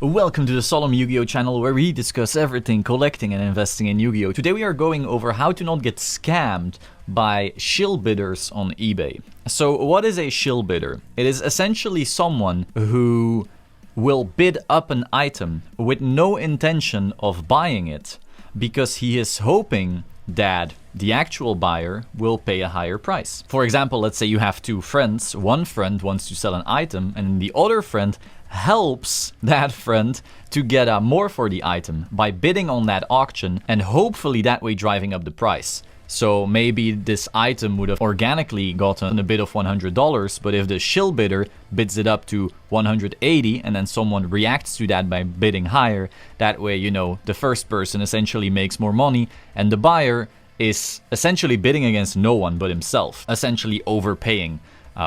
Welcome to the Solemn YuGiOh channel, where we discuss everything collecting and investing in Yu-Gi-Oh! Today we are going over how to not get scammed by shill bidders on eBay. So what is a shill bidder? It is essentially someone who will bid up an item with no intention of buying it, because he is hoping that the actual buyer will pay a higher price. For example, let's say you have two friends. One friend wants to sell an item and the other friend helps that friend to get more for the item by bidding on that auction and hopefully that way driving up the price. So maybe this item would have organically gotten a bid of $100, but if the shill bidder bids it up to 180 and then someone reacts to that by bidding higher, that way, you know, the first person essentially makes more money and the buyer is essentially bidding against no one but himself, essentially overpaying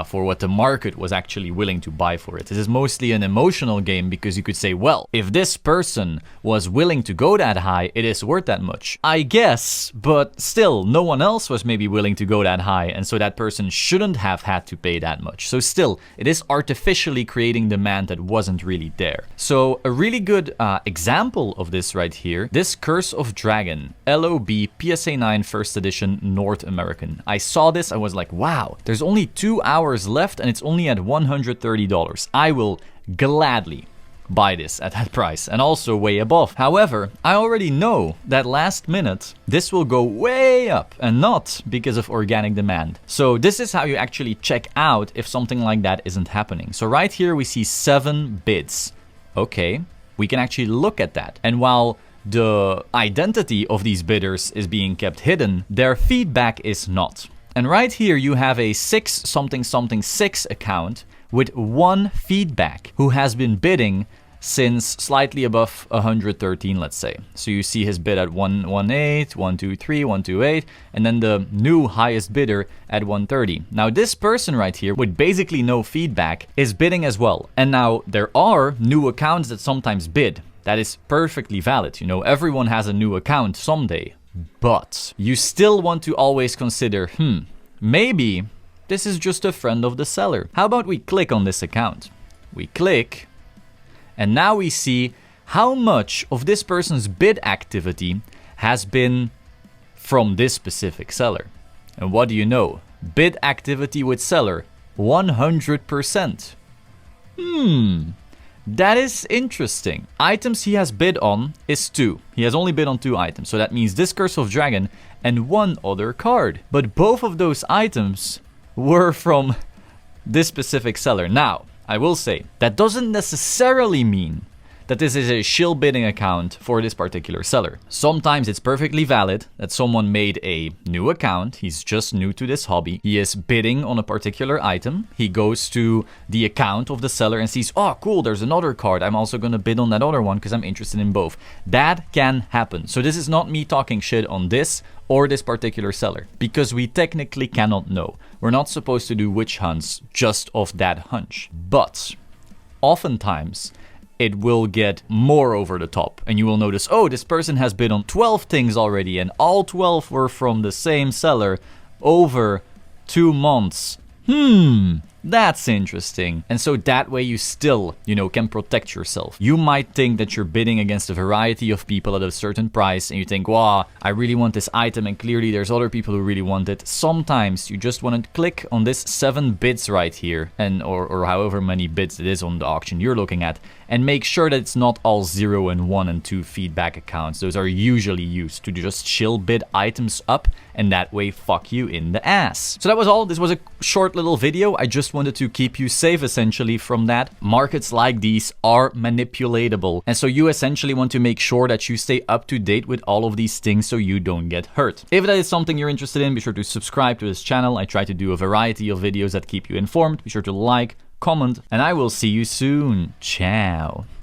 for what the market was actually willing to buy for it. This is mostly an emotional game because you could say, well, if this person was willing to go that high, it is worth that much. I guess, but still, no one else was maybe willing to go that high, and so that person shouldn't have had to pay that much. So still, it is artificially creating demand that wasn't really there. So a really good example of this right here, this Curse of Dragon, LOB PSA 9 first edition North American. I saw this, I was like, wow, there's only 2 hours left and it's only at $130. I will gladly buy this at that price and also way above. However, I already know that last minute this will go way up and not because of organic demand. So this is how you actually check out if something like that isn't happening. So right here we see 7 bids. Okay, we can actually look at that. And while the identity of these bidders is being kept hidden, their feedback is not. And right here you have a 6 account with 1 feedback who has been bidding since slightly above 113, let's say. So you see his bid at 118, 123, 128, and then the new highest bidder at 130. Now this person right here with basically no feedback is bidding as well. And now there are new accounts that sometimes bid. That is perfectly valid. You know, everyone has a new account someday. But you still want to always consider, maybe this is just a friend of the seller. How about we click on this account? We click, and now we see how much of this person's bid activity has been from this specific seller. And what do you know? Bid activity with seller, 100%. That is interesting. Items he has bid on is 2. He has only bid on 2 items. So that means this Curse of Dragon and 1 other card. But both of those items were from this specific seller. Now, I will say, that doesn't necessarily mean that this is a shill bidding account for this particular seller. Sometimes it's perfectly valid that someone made a new account. He's just new to this hobby. He is bidding on a particular item. He goes to the account of the seller and sees, oh, cool, there's another card. I'm also going to bid on that other one because I'm interested in both. That can happen. So this is not me talking shit on this or this particular seller, because we technically cannot know. We're not supposed to do witch hunts just off that hunch. But oftentimes, it will get more over the top and you will notice, oh, this person has bid on 12 things already and all 12 were from the same seller over 2 months. That's interesting. And so that way you still, you know, can protect yourself. You might think that you're bidding against a variety of people at a certain price and you think, wow, I really want this item and clearly there's other people who really want it. Sometimes you just want to click on this 7 bids right here and or however many bids it is on the auction you're looking at and make sure that it's not all 0 and 1 and 2 feedback accounts. Those are usually used to just shill bid items up and that way fuck you in the ass. So that was all. This was a short little video. I just wanted to keep you safe essentially from that. Markets like these are manipulatable. And so you essentially want to make sure that you stay up to date with all of these things so you don't get hurt. If that is something you're interested in, be sure to subscribe to this channel. I try to do a variety of videos that keep you informed. Be sure to like, comment, and I will see you soon. Ciao.